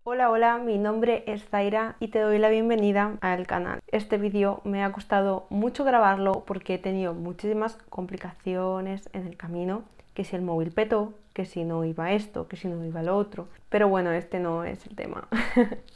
Hola, hola, mi nombre es Zaira y te doy la bienvenida al canal. Este vídeo me ha costado mucho grabarlo porque he tenido muchísimas complicaciones en el camino, que si el móvil petó, que si no iba esto, que si no iba lo otro, pero bueno, este no es el tema.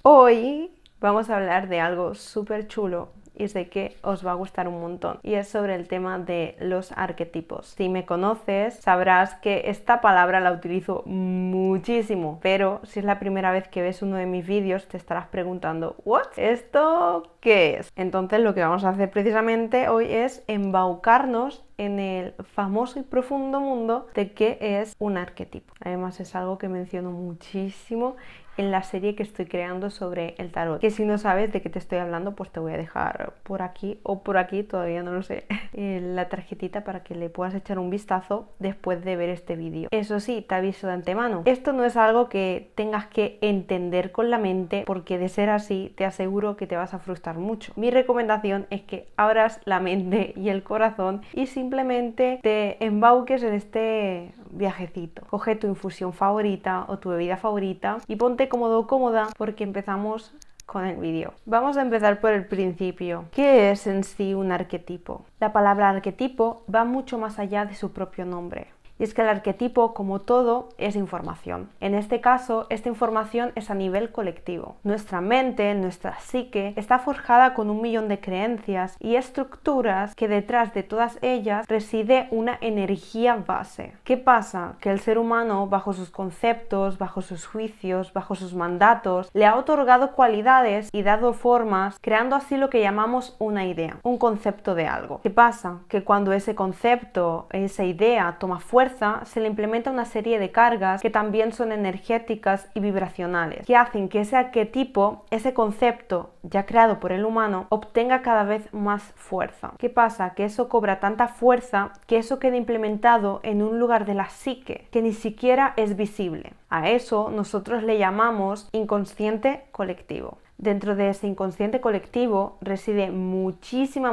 Hoy vamos a hablar de algo súper chulo y sé que os va a gustar un montón, y es sobre el tema de los arquetipos. Si me conoces sabrás que esta palabra la utilizo muchísimo, pero si es la primera vez que ves uno de mis vídeos te estarás preguntando ¿what? ¿Esto qué es? Entonces lo que vamos a hacer precisamente hoy es embaucarnos en el famoso y profundo mundo de qué es un arquetipo. Además es algo que menciono muchísimo en la serie que estoy creando sobre el tarot, que si no sabes de qué te estoy hablando, pues te voy a dejar por aquí o por aquí, todavía no lo sé, la tarjetita para que le puedas echar un vistazo después de ver este vídeo. Eso sí, te aviso de antemano, esto no es algo que tengas que entender con la mente, porque de ser así te aseguro que te vas a frustrar mucho. Mi recomendación es que abras la mente y el corazón y simplemente te embauques en este viajecito. Coge tu infusión favorita o tu bebida favorita y ponte cómodo o cómoda porque empezamos con el vídeo. Vamos a empezar por el principio. ¿Qué es en sí un arquetipo? La palabra arquetipo va mucho más allá de su propio nombre. Y es que el arquetipo, como todo, es información. En este caso, esta información es a nivel colectivo. Nuestra mente, nuestra psique, está forjada con 1.000.000 de creencias y estructuras que detrás de todas ellas reside una energía base. ¿Qué pasa? Que el ser humano, bajo sus conceptos, bajo sus juicios, bajo sus mandatos, le ha otorgado cualidades y dado formas, creando así lo que llamamos una idea, un concepto de algo. ¿Qué pasa? Que cuando ese concepto, esa idea toma fuerza, se le implementa una serie de cargas que también son energéticas y vibracionales, que hacen que ese arquetipo, ese concepto ya creado por el humano, obtenga cada vez más fuerza. ¿Qué pasa? Que eso cobra tanta fuerza que eso queda implementado en un lugar de la psique que ni siquiera es visible. A eso nosotros le llamamos inconsciente colectivo. Dentro de ese inconsciente colectivo reside muchísima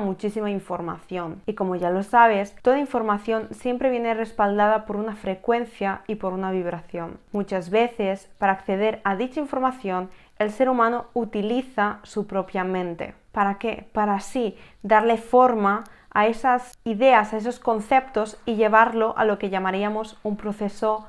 información. Y como ya lo sabes, toda información siempre viene respaldada por una frecuencia y por una vibración. Muchas veces, para acceder a dicha información, el ser humano utiliza su propia mente. ¿Para qué? Para así darle forma a esas ideas, a esos conceptos y llevarlo a lo que llamaríamos un proceso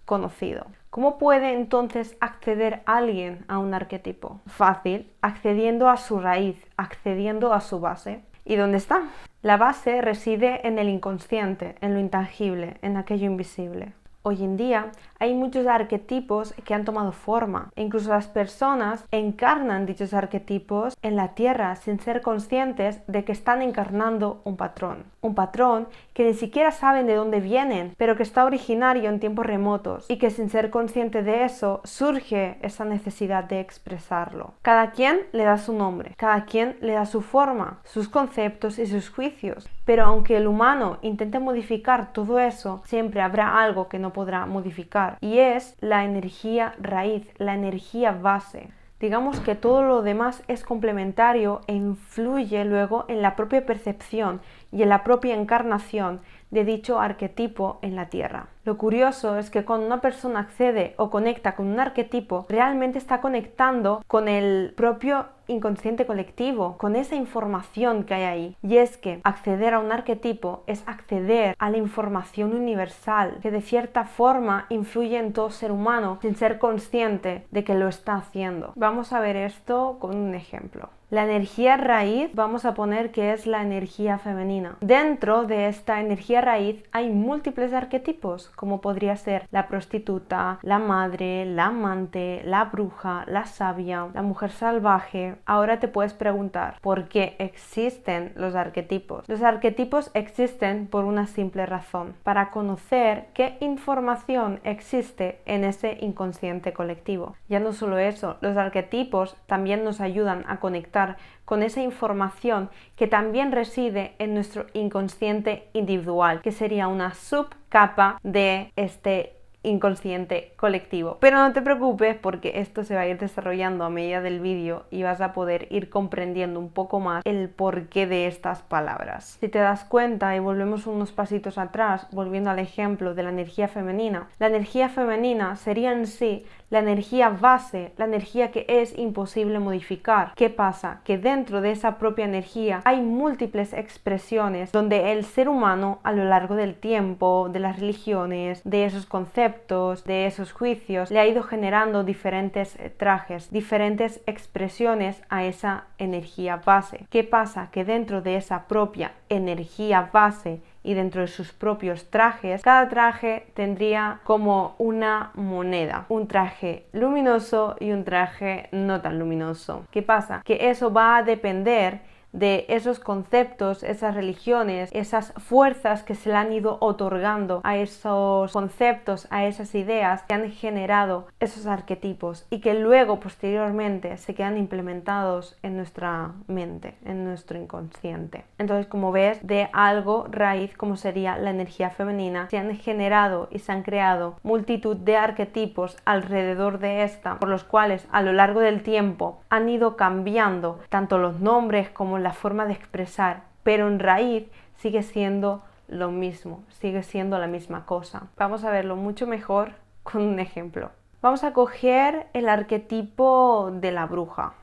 conocido. ¿Cómo puede entonces acceder alguien a un arquetipo? Fácil, accediendo a su raíz, accediendo a su base. ¿Y dónde está? La base reside en el inconsciente, en lo intangible, en aquello invisible. Hoy en día hay muchos arquetipos que han tomado forma e incluso las personas encarnan dichos arquetipos en la tierra sin ser conscientes de que están encarnando un patrón que ni siquiera saben de dónde vienen, pero que está originario en tiempos remotos y que sin ser consciente de eso surge esa necesidad de expresarlo. Cada quien le da su nombre, cada quien le da su forma, sus conceptos y sus juicios, pero aunque el humano intente modificar todo eso, siempre habrá algo que no podrá modificar, y es la energía raíz, la energía base. Digamos que todo lo demás es complementario e influye luego en la propia percepción y en la propia encarnación de dicho arquetipo en la Tierra. Lo curioso es que cuando una persona accede o conecta con un arquetipo, realmente está conectando con el propio inconsciente colectivo, con esa información que hay ahí. Y es que acceder a un arquetipo es acceder a la información universal, que de cierta forma influye en todo ser humano sin ser consciente de que lo está haciendo. Vamos a ver esto con un ejemplo. La energía raíz, vamos a poner que es la energía femenina. Dentro de esta energía raíz hay múltiples arquetipos, como podría ser la prostituta, la madre, la amante, la bruja, la sabia, la mujer salvaje. Ahora te puedes preguntar, ¿por qué existen los arquetipos? Los arquetipos existen por una simple razón, para conocer qué información existe en ese inconsciente colectivo. Ya no solo eso, los arquetipos también nos ayudan a conectar con esa información que también reside en nuestro inconsciente individual, que sería una subcapa de este inconsciente colectivo. Pero no te preocupes porque esto se va a ir desarrollando a medida del vídeo y vas a poder ir comprendiendo un poco más el porqué de estas palabras. Si te das cuenta y volvemos unos pasitos atrás, volviendo al ejemplo de la energía femenina, la energía femenina sería en sí la energía base, la energía que es imposible modificar. ¿Qué pasa? Que dentro de esa propia energía hay múltiples expresiones donde el ser humano a lo largo del tiempo, de las religiones, de esos conceptos, de esos juicios, le ha ido generando diferentes trajes, diferentes expresiones a esa energía base. ¿Qué pasa? Que dentro de esa propia energía base y dentro de sus propios trajes, cada traje tendría como una moneda, un traje luminoso y un traje no tan luminoso. ¿Qué pasa? Que eso va a depender de esos conceptos, esas religiones, esas fuerzas que se le han ido otorgando a esos conceptos, a esas ideas que han generado esos arquetipos y que luego posteriormente se quedan implementados en nuestra mente, en nuestro inconsciente. Entonces, como ves, de algo raíz como sería la energía femenina, se han generado y se han creado multitud de arquetipos alrededor de esta, por los cuales a lo largo del tiempo han ido cambiando tanto los nombres como la forma de expresar, pero en raíz sigue siendo lo mismo, sigue siendo la misma cosa. Vamos a verlo mucho mejor con un ejemplo. Vamos a coger el arquetipo de la bruja.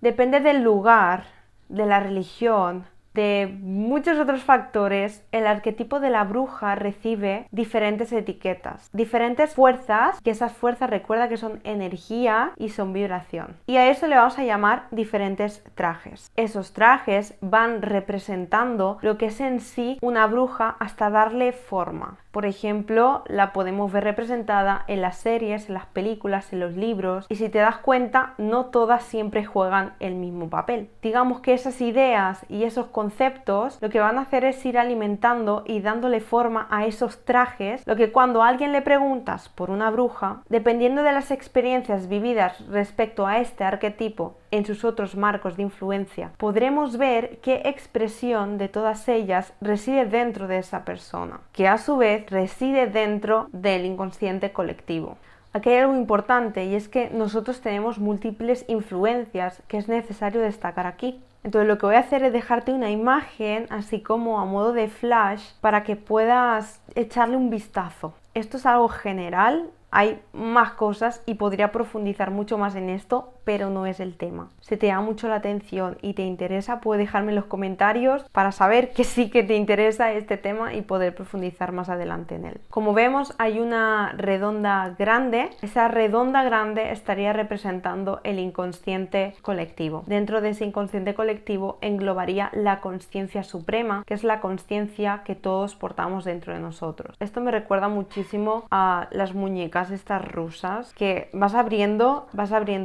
Depende del lugar, de la religión, de muchos otros factores, el arquetipo de la bruja recibe diferentes etiquetas, diferentes fuerzas, que esas fuerzas recuerda que son energía y son vibración. Y a eso le vamos a llamar diferentes trajes. Esos trajes van representando lo que es en sí una bruja hasta darle forma. Por ejemplo, la podemos ver representada en las series, en las películas, en los libros, y si te das cuenta, no todas siempre juegan el mismo papel. Digamos que esas ideas y esos conceptos lo que van a hacer es ir alimentando y dándole forma a esos trajes, lo que cuando a alguien le preguntas por una bruja, dependiendo de las experiencias vividas respecto a este arquetipo en sus otros marcos de influencia, podremos ver qué expresión de todas ellas reside dentro de esa persona, que a su vez reside dentro del inconsciente colectivo. Aquí hay algo importante y es que nosotros tenemos múltiples influencias que es necesario destacar aquí. Entonces lo que voy a hacer es dejarte una imagen así como a modo de flash para que puedas echarle un vistazo. Esto es algo general, hay más cosas y podría profundizar mucho más en esto, pero no es el tema. Si te llama mucho la atención y te interesa, puedes dejarme en los comentarios para saber que sí que te interesa este tema y poder profundizar más adelante en él. Como vemos, hay una redonda grande. Esa redonda grande estaría representando el inconsciente colectivo. Dentro de ese inconsciente colectivo englobaría la conciencia suprema, que es la conciencia que todos portamos dentro de nosotros. Esto me recuerda muchísimo a las muñecas estas rusas que vas abriendo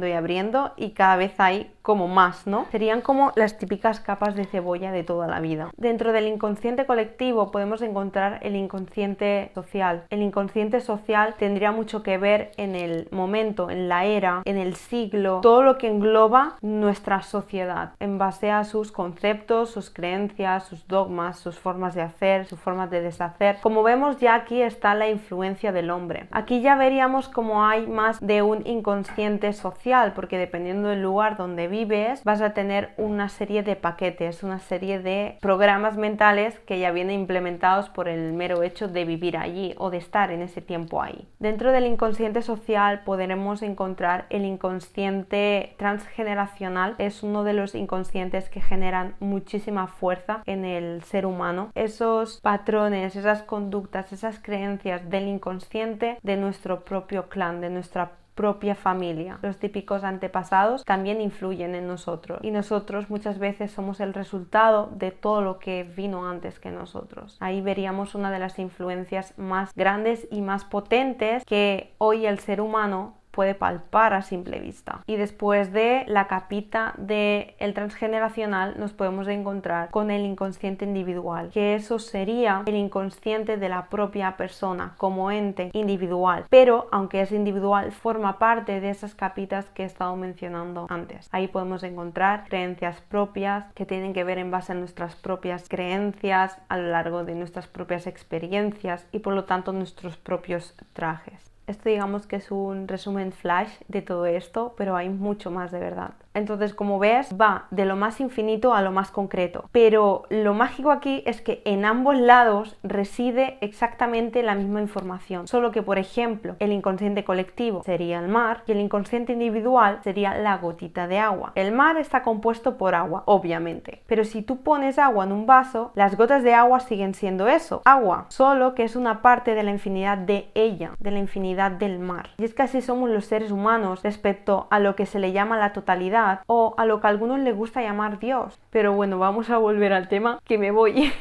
y abriendo y cada vez hay como más, ¿no? Serían como las típicas capas de cebolla de toda la vida. Dentro del inconsciente colectivo podemos encontrar el inconsciente social. El inconsciente social tendría mucho que ver en el momento, en la era, en el siglo, todo lo que engloba nuestra sociedad en base a sus conceptos, sus creencias, sus dogmas, sus formas de hacer, sus formas de deshacer. Como vemos, ya aquí está la influencia del hombre. Aquí ya veríamos como hay más de un inconsciente social, porque dependiendo del lugar donde vives, vas a tener una serie de paquetes, una serie de programas mentales que ya vienen implementados por el mero hecho de vivir allí o de estar en ese tiempo ahí. Dentro del inconsciente social podremos encontrar el inconsciente transgeneracional. Es uno de los inconscientes que generan muchísima fuerza en el ser humano. Esos patrones, esas conductas, esas creencias del inconsciente de nuestro propio clan, de nuestra propia familia. Los típicos antepasados también influyen en nosotros y nosotros muchas veces somos el resultado de todo lo que vino antes que nosotros. Ahí veríamos una de las influencias más grandes y más potentes que hoy el ser humano puede palpar a simple vista. Y después de la capita del transgeneracional nos podemos encontrar con el inconsciente individual, que eso sería el inconsciente de la propia persona como ente individual, pero aunque es individual forma parte de esas capitas que he estado mencionando antes. Ahí podemos encontrar creencias propias que tienen que ver en base a nuestras propias creencias a lo largo de nuestras propias experiencias y por lo tanto nuestros propios trajes. Esto digamos que es un resumen flash de todo esto, pero hay mucho más de verdad. Entonces, como ves, va de lo más infinito a lo más concreto. Pero lo mágico aquí es que en ambos lados reside exactamente la misma información. Solo que, por ejemplo, el inconsciente colectivo sería el mar y el inconsciente individual sería la gotita de agua. El mar está compuesto por agua, obviamente. Pero si tú pones agua en un vaso, las gotas de agua siguen siendo eso, agua. Solo que es una parte de la infinidad de ella, de la infinidad del mar. Y es que así somos los seres humanos respecto a lo que se le llama la totalidad o a lo que a algunos les gusta llamar Dios. Pero bueno, vamos a volver al tema, que me voy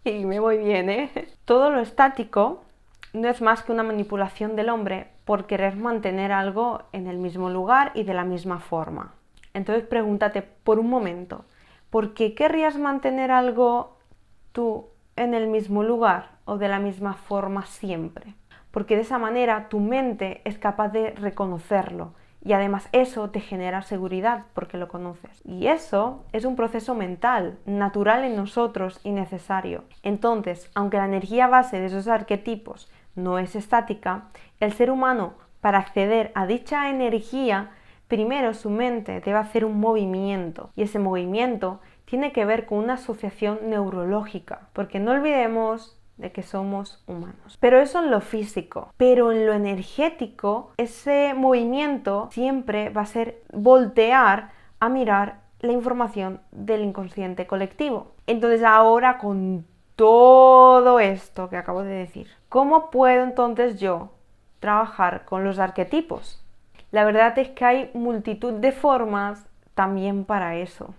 y me voy bien, ¿eh? Todo lo estático no es más que una manipulación del hombre por querer mantener algo en el mismo lugar y de la misma forma. Entonces pregúntate por un momento, ¿por qué querrías mantener algo tú en el mismo lugar o de la misma forma siempre? Porque de esa manera tu mente es capaz de reconocerlo y además eso te genera seguridad porque lo conoces. Y eso es un proceso mental, natural en nosotros y necesario. Entonces, aunque la energía base de esos arquetipos no es estática, el ser humano, para acceder a dicha energía, primero su mente debe hacer un movimiento y ese movimiento tiene que ver con una asociación neurológica, porque no olvidemos de que somos humanos. Pero eso en lo físico, pero en lo energético, ese movimiento siempre va a ser voltear a mirar la información del inconsciente colectivo. Entonces ahora con todo esto que acabo de decir, ¿cómo puedo entonces yo trabajar con los arquetipos? La verdad es que hay multitud de formas también para eso.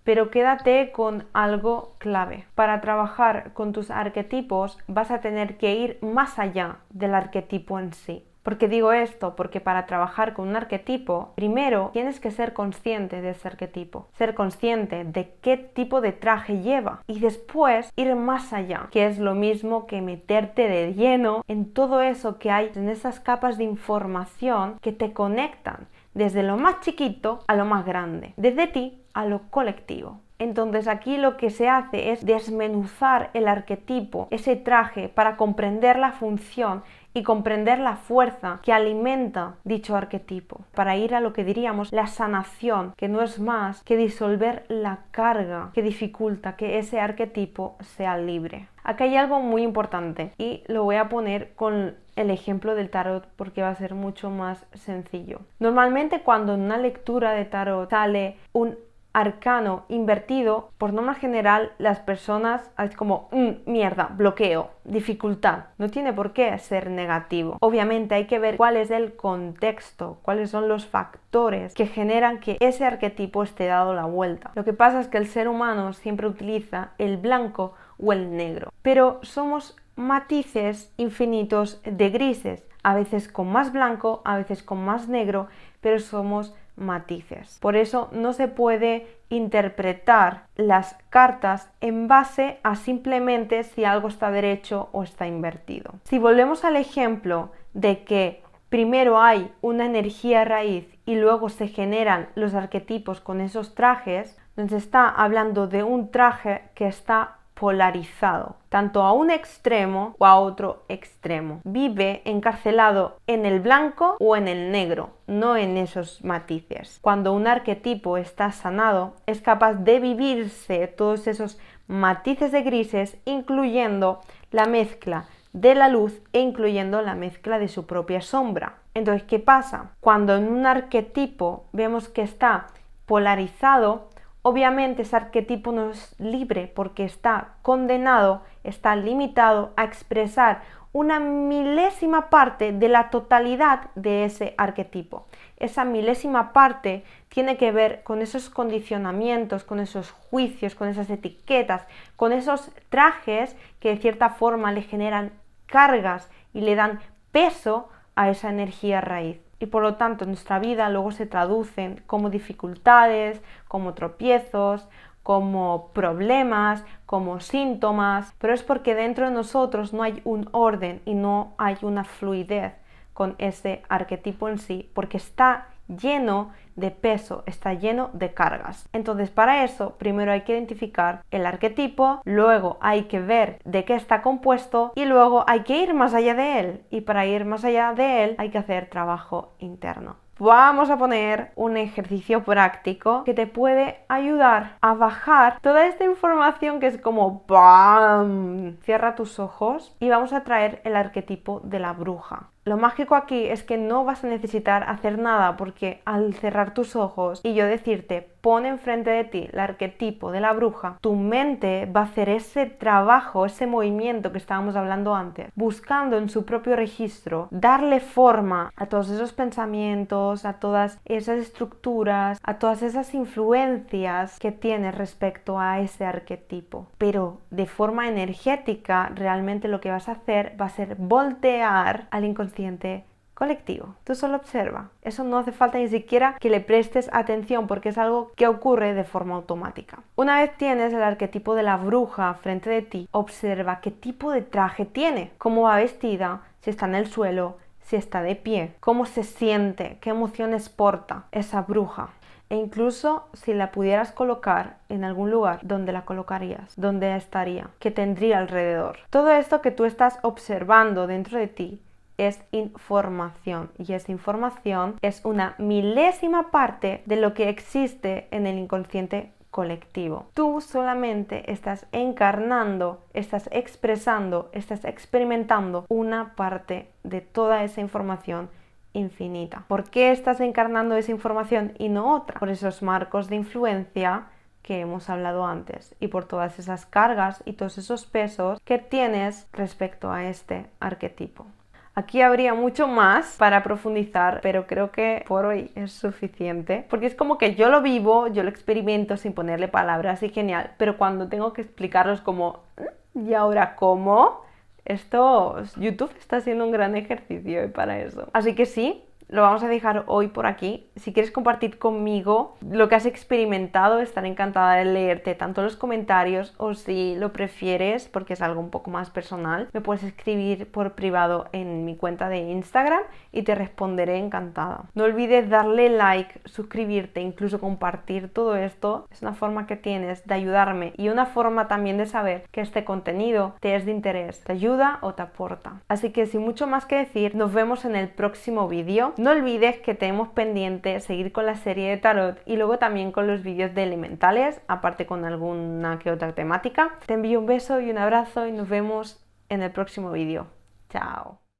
Pero quédate con algo clave. Para trabajar con tus arquetipos vas a tener que ir más allá del arquetipo en sí. ¿Por qué digo esto? Porque para trabajar con un arquetipo, primero tienes que ser consciente de ese arquetipo, ser consciente de qué tipo de traje lleva y después ir más allá, que es lo mismo que meterte de lleno en todo eso que hay en esas capas de información que te conectan desde lo más chiquito a lo más grande, desde ti a lo colectivo. Entonces aquí lo que se hace es desmenuzar el arquetipo, ese traje, para comprender la función y comprender la fuerza que alimenta dicho arquetipo, para ir a lo que diríamos la sanación, que no es más que disolver la carga que dificulta que ese arquetipo sea libre. Aquí hay algo muy importante y lo voy a poner con el ejemplo del tarot porque va a ser mucho más sencillo. Normalmente cuando en una lectura de tarot sale un arcano invertido, por norma general las personas es como mierda, bloqueo, dificultad. No tiene por qué ser negativo. Obviamente hay que ver cuál es el contexto, cuáles son los factores que generan que ese arquetipo esté dado la vuelta. Lo que pasa es que el ser humano siempre utiliza el blanco o el negro, pero somos matices infinitos de grises, a veces con más blanco, a veces con más negro, pero somos matices. Por eso no se puede interpretar las cartas en base a simplemente si algo está derecho o está invertido. Si volvemos al ejemplo de que primero hay una energía raíz y luego se generan los arquetipos con esos trajes, nos está hablando de un traje que está polarizado, tanto a un extremo o a otro extremo. Vive encarcelado en el blanco o en el negro, no en esos matices. Cuando un arquetipo está sanado, es capaz de vivirse todos esos matices de grises, incluyendo la mezcla de la luz e incluyendo la mezcla de su propia sombra. Entonces, ¿qué pasa? Cuando en un arquetipo vemos que está polarizado, obviamente ese arquetipo no es libre porque está condenado, está limitado a expresar una milésima parte de la totalidad de ese arquetipo. Esa milésima parte tiene que ver con esos condicionamientos, con esos juicios, con esas etiquetas, con esos trajes que de cierta forma le generan cargas y le dan peso a esa energía raíz. Y por lo tanto nuestra vida luego se traducen como dificultades, como tropiezos, como problemas, como síntomas, pero es porque dentro de nosotros no hay un orden y no hay una fluidez con ese arquetipo en sí, porque está lleno de peso, está lleno de cargas. Entonces, para eso, primero hay que identificar el arquetipo, luego hay que ver de qué está compuesto y luego hay que ir más allá de él. Y para ir más allá de él hay que hacer trabajo interno. Vamos a poner un ejercicio práctico que te puede ayudar a bajar toda esta información que es como ¡bam! Cierra tus ojos y vamos a traer el arquetipo de la bruja. Lo mágico aquí es que no vas a necesitar hacer nada porque al cerrar tus ojos y yo decirte pon enfrente de ti el arquetipo de la bruja, tu mente va a hacer ese trabajo, ese movimiento que estábamos hablando antes, buscando en su propio registro darle forma a todos esos pensamientos, a todas esas estructuras, a todas esas influencias que tienes respecto a ese arquetipo. Pero de forma energética realmente lo que vas a hacer va a ser voltear al inconsciente colectivo. Tú solo observa. Eso no hace falta ni siquiera que le prestes atención porque es algo que ocurre de forma automática. Una vez tienes el arquetipo de la bruja frente de ti, observa qué tipo de traje tiene, cómo va vestida, si está en el suelo, si está de pie, cómo se siente, qué emociones porta esa bruja. E incluso si la pudieras colocar en algún lugar, ¿dónde la colocarías? ¿Dónde estaría? ¿Qué tendría alrededor? Todo esto que tú estás observando dentro de ti es información y esa información es una milésima parte de lo que existe en el inconsciente colectivo. Tú solamente estás encarnando, estás expresando, estás experimentando una parte de toda esa información infinita. ¿Por qué estás encarnando esa información y no otra? Por esos marcos de influencia que hemos hablado antes y por todas esas cargas y todos esos pesos que tienes respecto a este arquetipo. Aquí habría mucho más para profundizar, pero creo que por hoy es suficiente, porque es como que yo lo vivo, yo lo experimento sin ponerle palabras y genial, pero cuando tengo que explicarlo es como ¿y ahora cómo? Esto, YouTube está haciendo un gran ejercicio para eso. Así que sí, lo vamos a dejar hoy por aquí. Si quieres compartir conmigo lo que has experimentado, estaré encantada de leerte tanto los comentarios o si lo prefieres, porque es algo un poco más personal, me puedes escribir por privado en mi cuenta de Instagram y te responderé encantada. No olvides darle like, suscribirte, incluso compartir todo esto. Es una forma que tienes de ayudarme y una forma también de saber que este contenido te es de interés, te ayuda o te aporta. Así que sin mucho más que decir, nos vemos en el próximo vídeo. No olvides que tenemos pendiente seguir con la serie de tarot y luego también con los vídeos de elementales, aparte con alguna que otra temática. Te envío un beso y un abrazo y nos vemos en el próximo vídeo. Chao.